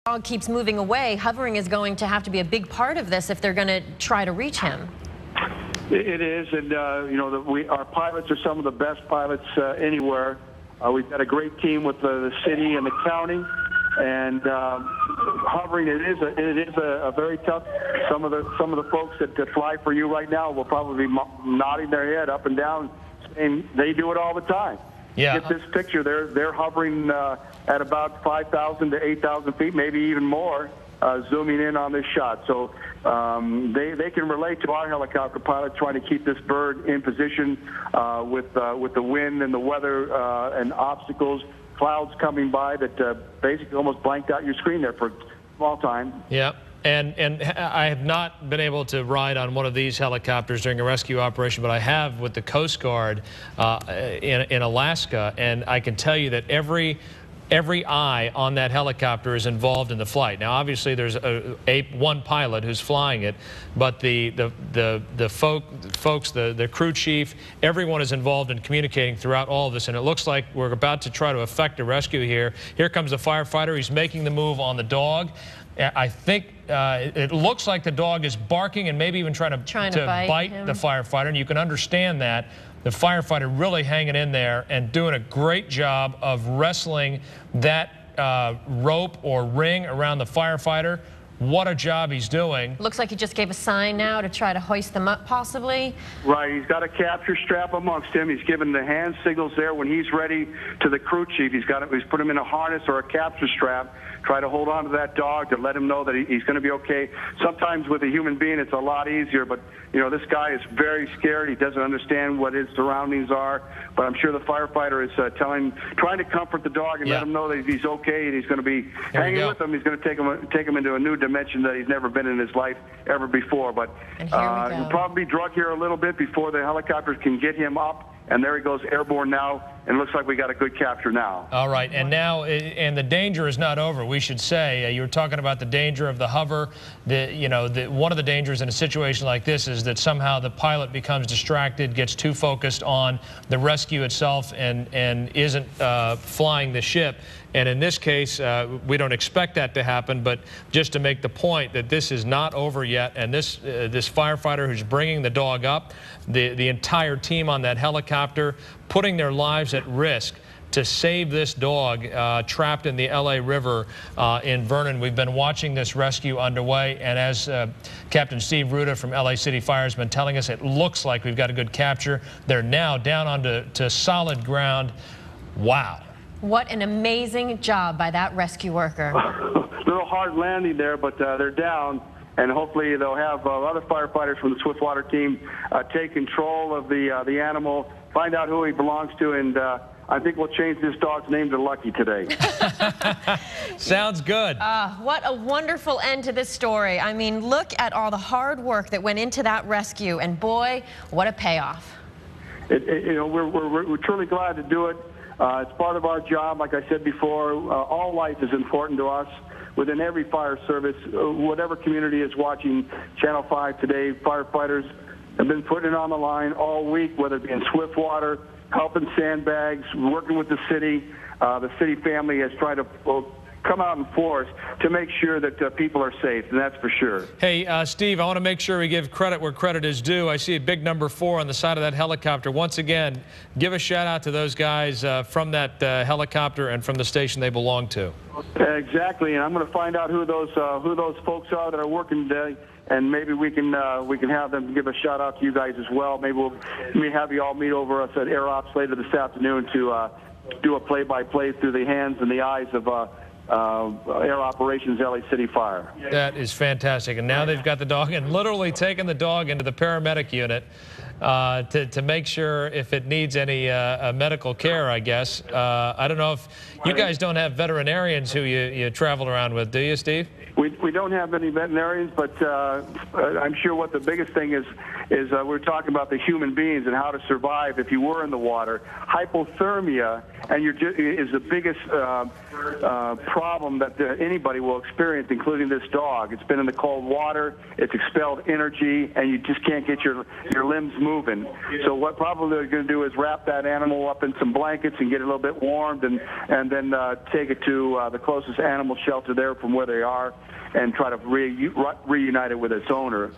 dog keeps moving away, hovering is going to have to be a big part of this if they're going to try to reach him. It is, and you know, our pilots are some of the best pilots anywhere. We've got a great team with the city and the county, and hovering it is a very tough. Some of the folks that fly for you right now will probably be nodding their head up and down, saying they do it all the time. Yeah. Get this picture. They're hovering at about 5,000 to 8,000 feet, maybe even more, zooming in on this shot. So they can relate to our helicopter pilot trying to keep this bird in position with the wind and the weather and obstacles, clouds coming by that basically almost blanked out your screen there for a small time. Yeah. And I have not been able to ride on one of these helicopters during a rescue operation, but I have with the Coast Guard in Alaska, and I can tell you that every eye on that helicopter is involved in the flight. Now, obviously, there's one pilot who's flying it, but the folks, the crew chief, everyone is involved in communicating throughout all of this, and it looks like we're about to try to effect a rescue here. Here comes the firefighter. He's making the move on the dog. I think it looks like the dog is barking and maybe even trying to bite the firefighter, and you can understand that. The firefighter really hanging in there and doing a great job of wrestling that rope or ring around the firefighter. What a job he's doing. Looks like he just gave a sign now to try to hoist them up, possibly. Right. He's got a capture strap amongst him. He's given the hand signals there when he's ready to the crew chief. He's put him in a harness or a capture strap. Try to hold on to that dog to let him know that he's going to be okay. Sometimes with a human being, it's a lot easier, but you know, this guy is very scared. He doesn't understand what his surroundings are, but I'm sure the firefighter is trying to comfort the dog and let him know that he's okay and he's going to be hanging with him. He's going to take him into a new dimension that he's never been in his life ever before. But he'll probably be drug here a little bit before the helicopters can get him up. And there he goes, airborne now, and it looks like we got a good capture now. All right, and now, and the danger is not over, we should say. You were talking about the danger of the hover. One of the dangers in a situation like this is that somehow the pilot becomes distracted, gets too focused on the rescue itself, and isn't flying the ship. And in this case, we don't expect that to happen, but just to make the point that this is not over yet, and this firefighter who's bringing the dog up, the entire team on that helicopter, putting their lives at risk to save this dog trapped in the LA River in Vernon. We've been watching this rescue underway, and as Captain Steve Ruda from LA City Fire has been telling us, it looks like we've got a good capture. They're now down onto solid ground. Wow. What an amazing job by that rescue worker. A little hard landing there, but they're down, and hopefully they'll have other firefighters from the Swiftwater team take control of the animal, find out who he belongs to, and I think we'll change this dog's name to Lucky today. Sounds good. What a wonderful end to this story. I mean, look at all the hard work that went into that rescue, and boy, what a payoff. We're truly glad to do it. It's part of our job. Like I said before, all life is important to us within every fire service. Whatever community is watching Channel 5 today, firefighters have been putting it on the line all week, whether it be in Swiftwater, helping sandbags, working with the city. The city family has tried to come out in force to make sure that people are safe, and that's for sure. Hey, Steve, I want to make sure we give credit where credit is due. I see a big number 4 on the side of that helicopter. Once again, give a shout out to those guys from that helicopter and from the station they belong to. Exactly, and I'm going to find out who those folks are that are working today, and maybe we can have them give a shout out to you guys as well. Maybe we'll have you all meet over us at Air Ops later this afternoon to do a play-by-play through the hands and the eyes of Air Operations LA City Fire. That is fantastic. And now they've got the dog and literally taken the dog into the paramedic unit to make sure if it needs any medical care, I guess. I don't know if you guys don't have veterinarians who you travel around with, do you, Steve? We don't have any veterinarians, but I'm sure what the biggest thing is we're talking about the human beings and how to survive if you were in the water. Hypothermia and is the biggest problem that anybody will experience, including this dog. It's been in the cold water, it's expelled energy, and you just can't get your limbs moving. So what probably they're going to do is wrap that animal up in some blankets and get it a little bit warmed, and then take it to the closest animal shelter there from where they are, and try to reunite it with its owner.